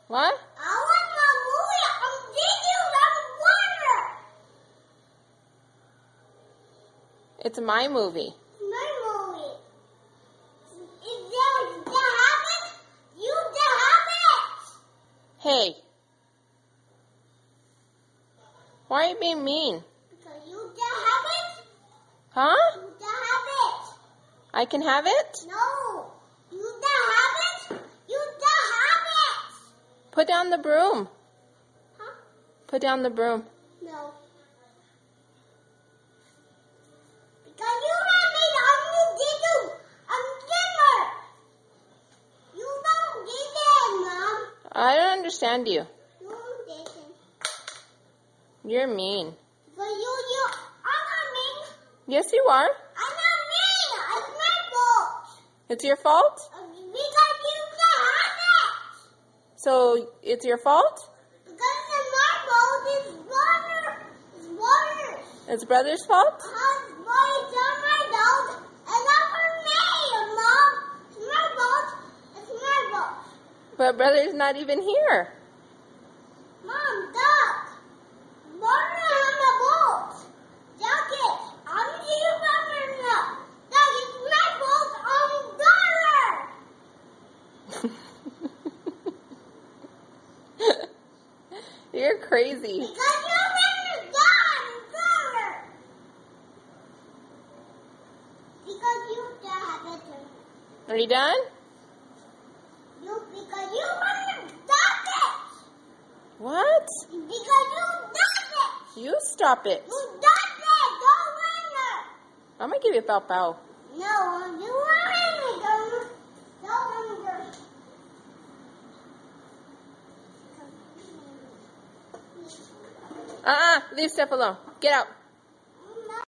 What? I want my movie. I'm digging around water. It's my movie. My movie. Is there the habit? You the habit. Hey. Why are you being mean? Because you the habit. Huh? You the habit. I can have it? No. You the habit. You the habit. Put down the broom. Huh? Put down the broom. No. Because you have made only digger. I'm dimmer. You don't dig it, Mom. I don't understand you. You don't dig it. You're mean. Because I'm not mean. Yes, you are. I'm not mean. It's my fault. It's your fault? Because you the habit. So it's your fault? Because it's my fault. It's water. It's water. It's brother's fault? It's on my dog. And not for me, Mom. It's my fault. It's my fault. But brother's not even here. Mom, duck. Water on the boat. Duck it. I'm here from now. Duck, it's my fault. I'm daughter. You're crazy. Because you're from daughter. Because you have it. Are you done? Because you want to stop it. What? Because you stop it. You stop it. You stop it. Don't win I'm going to give you a pow pow. it. No, you want it. Don't win it. Leave Steph alone. Get out.